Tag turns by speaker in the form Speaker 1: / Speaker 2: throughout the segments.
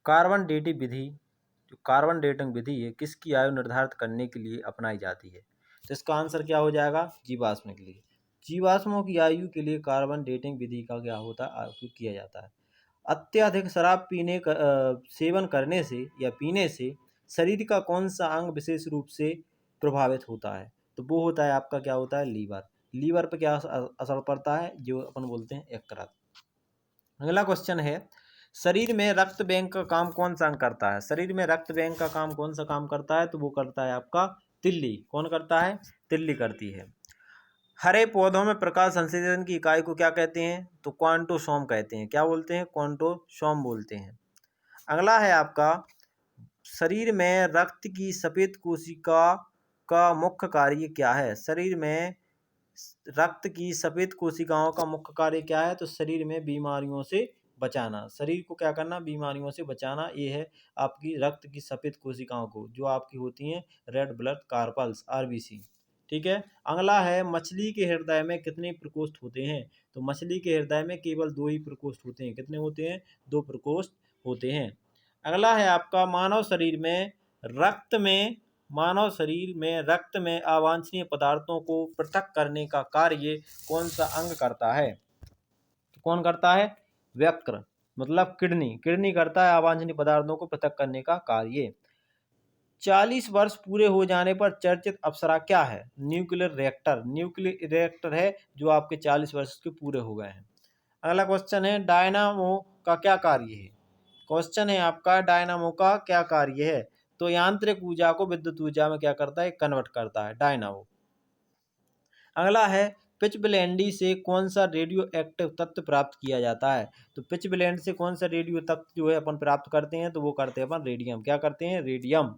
Speaker 1: Carbon dating विधि, जो carbon dating विधि है किसकी आयु निर्धारित करने के लिए अपनाई जाती है? तो इसका आंसर क्या हो जाएगा? जीवाश्म के लिए। जीवाश्मों की आयु के लिए कार्बन डेटिंग विधि का क्या होता है? उपयोग किया जाता है। अत्यधिक शराब सेवन करने से या पीने से शरीर का कौन सा अंग विशेष रूप से प्रभावित होता है? तो वो होता है आपका, क्या होता है? लीवर। लीवर पे क्या असर पड़ता है? जो अपन बोलते हैं यकृत। अगला क्वेश्चन है, शरीर में रक्त बैंक का काम कौन सा अंग करता है? शरीर में रक्त बैंक का काम कौन सा काम करता है? तो वो करता है आपका तिल्ली। कौन करता है? तिल्ली करती है। हरे पौधों में प्रकाश संश्लेषण की इकाई को क्या कहते हैं? तो क्वांटोसोम कहते हैं। क्या बोलते हैं? क्वांटोसोम बोलते हैं। अगला है आपका, शरीर में रक्त की सफेद कोशिका का मुख्य कार्य क्या है? शरीर में रक्त की सफेद कोशिकाओं का मुख्य कार्य क्या है? तो शरीर में बीमारियों से बचाना। शरीर को क्या करना? बीमारियों से बचाना। ये है आपकी रक्त की सफेद कोशिकाओं को, जो आपकी होती हैं रेड ब्लड कार्पल्स, आरबीसी। ठीक है। अगला है, मछली के हृदय में कितने प्रकोष्ठ होते हैं? तो मछली के हृदय में केवल 2 ही प्रकोष्ठ होते हैं। कितने होते हैं? 2 प्रकोष्ठ होते हैं। अगला है आपका, मानव शरीर में रक्त में अवांछनीय पदार्थों को पृथक करने का कार्य कौन सा अंग करता है? तो कौन करता है? यकृत, मतलब किडनी करता है अवांछनीय पदार्थों को पृथक करने का कार्य। 40 वर्ष पूरे हो जाने पर चर्चित अप्सरा क्या है? न्यूक्लियर रिएक्टर है जो आपके 40 वर्ष के पूरे हो गए हैं। अगला क्वेश्चन है, डायनामो का क्या कार्य है? क्वेश्चन है आपका, डायनामो का क्या कार्य है? तो यांत्रिक ऊर्जा को विद्युत ऊर्जा में क्या करता है? कन्वर्ट करता है डायनामो। अगला है, पिचब्लेंडी से कौन सा रेडियो एक्टिव तत्व प्राप्त किया जाता है? तो पिचब्लेंड से कौन सा रेडियो तत्व जो है अपन प्राप्त करते हैं? तो वो करते हैं अपन रेडियम। क्या करते हैं? रेडियम।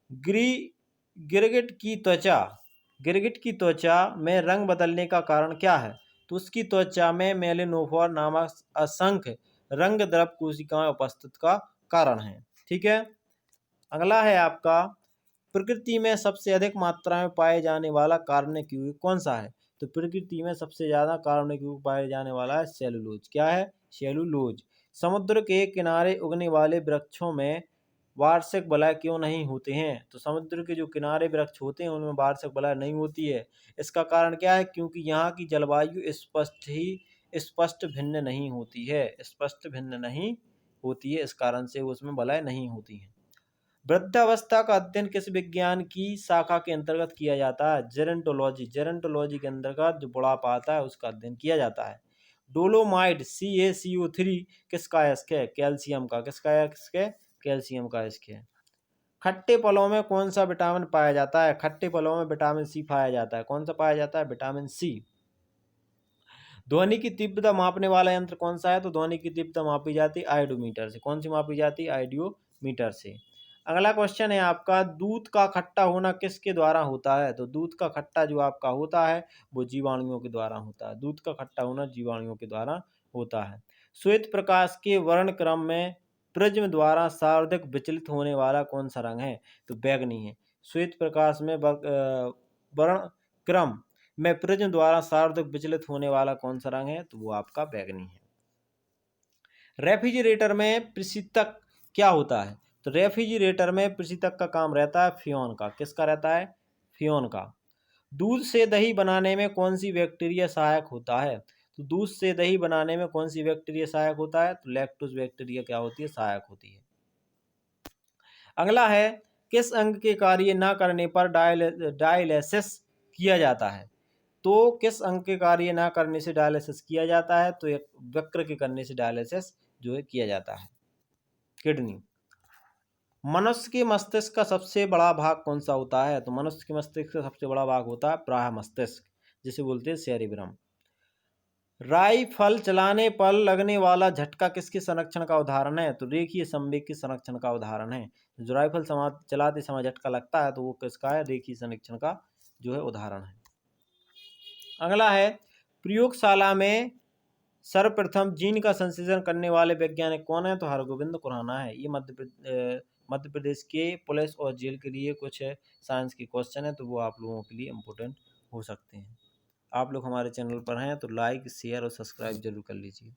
Speaker 1: गिरगिट की त्वचा में रंग बदलने का कारण क्या है? तो उसकी त्वचा में मेलेनोफोर नामक असंख्य रंग द्रव कोशिकाएं उपस्थित का कारण है। ठीक है। अगला है आपका, प्रकृति में सबसे अधिक मात्रा में पाए जाने वाला कार्बनिक यौगिक कौन सा है? तो प्रकृति में सबसे ज्यादा कार्बनिक यौगिक पाए जाने वाला है सेलुलोज। क्या है? सेलुलोज। समुद्र के किनारे उगने वाले वृक्षों में वार्षिक बलय क्यों नहीं होते हैं? तो समुद्र के जो किनारे वृक्ष होते हैं उनमें वार्षिक बलय नहीं होती है। इसका कारण क्या है? क्योंकि यहाँ की जलवायु स्पष्ट भिन्न नहीं होती है, इस कारण से उसमें बलय नहीं होती है। वृद्धावस्था का अध्ययन किस विज्ञान की शाखा के अंतर्गत किया जाता है? जेरेंटोलॉजी के अंतर्गत जो बुढ़ापा आता है उसका अध्ययन किया जाता है। डोलोमाइट CaCO3 किसका अयस्क है? कैल्शियम का। किसका अयस्क है? कैल्शियम का अयस्क है। खट्टे फलों में कौन सा विटामिन पाया जाता है? खट्टे फलों में विटामिन सी पाया जाता है। कौन सा पाया जाता है? Vitamin C. ध्वनि की तीव्रता मापने वाला यंत्र कौन सा है? तो ध्वनि की तीव्रता मापी जाती है आयोडोमीटर से। कौन सी मापी जाती है? आयोडोमीटर से। अगला क्वेश्चन है आपका, दूध का खट्टा होना किसके द्वारा होता है? तो दूध का खट्टा जो आपका होता है वो जीवाणुओं के द्वारा होता है। दूध का खट्टा होना जीवाणुओं के द्वारा होता है। श्वेत प्रकाश के वर्ण क्रम में प्रिज्म द्वारा सर्वाधिक विचलित होने वाला कौन सा रंग है? तो बैगनी है। श्वेत प्रकाश में वर्ण क्रम में प्रिज्म द्वारा सर्वाधिक विचलित होने वाला कौन सा रंग है? तो वो आपका बैगनी है। रेफ्रिजरेटर में प्रशीतक क्या होता है? तो रेफ्रिजरेटर में प्रशीतक का काम रहता है फ्योन का। किसका रहता है? फ्योन का। दूध से दही बनाने में कौन सी बैक्टीरिया सहायक होता है? तो दूध से दही बनाने में कौन सी बैक्टीरिया सहायक होता है? तो लैक्टोज बैक्टीरिया क्या होती है? सहायक होती है। अगला है, किस अंग के कार्य न करने पर डायलिसिस किया जाता है? तो किस अंग के कार्य न करने से डायलिसिस किया जाता है? तो यकृत के करने से डायलिसिस जो है किया जाता है। किडनी। मनुष्य के मस्तिष्क का सबसे बड़ा भाग कौन सा होता है? तो मनुष्य के मस्तिष्क का सबसे बड़ा भाग होता है प्राह मस्तिष्क, जिसे बोलते हैं सेरिब्रम। राइफल चलाने पर लगने वाला झटका किसके संरक्षण का उदाहरण है? तो रेखीय संवेग के संरक्षण का उदाहरण है। जो राइफल चलाते समय झटका लगता है तो वो किसका है? रेखीय संरक्षण का जो है उदाहरण है। अगला है, प्रयोगशाला में सर्वप्रथम जीन का संश्लेषण करने वाले वैज्ञानिक कौन है? तो हरगोविंद खुराना है। ये मध्य प्रदेश के पुलिस और जेल के लिए कुछ साइंस के क्वेश्चन है, तो वो आप लोगों के लिए इम्पोर्टेंट हो सकते हैं। आप लोग हमारे चैनल पर हैं तो लाइक शेयर और सब्सक्राइब जरूर कर लीजिए।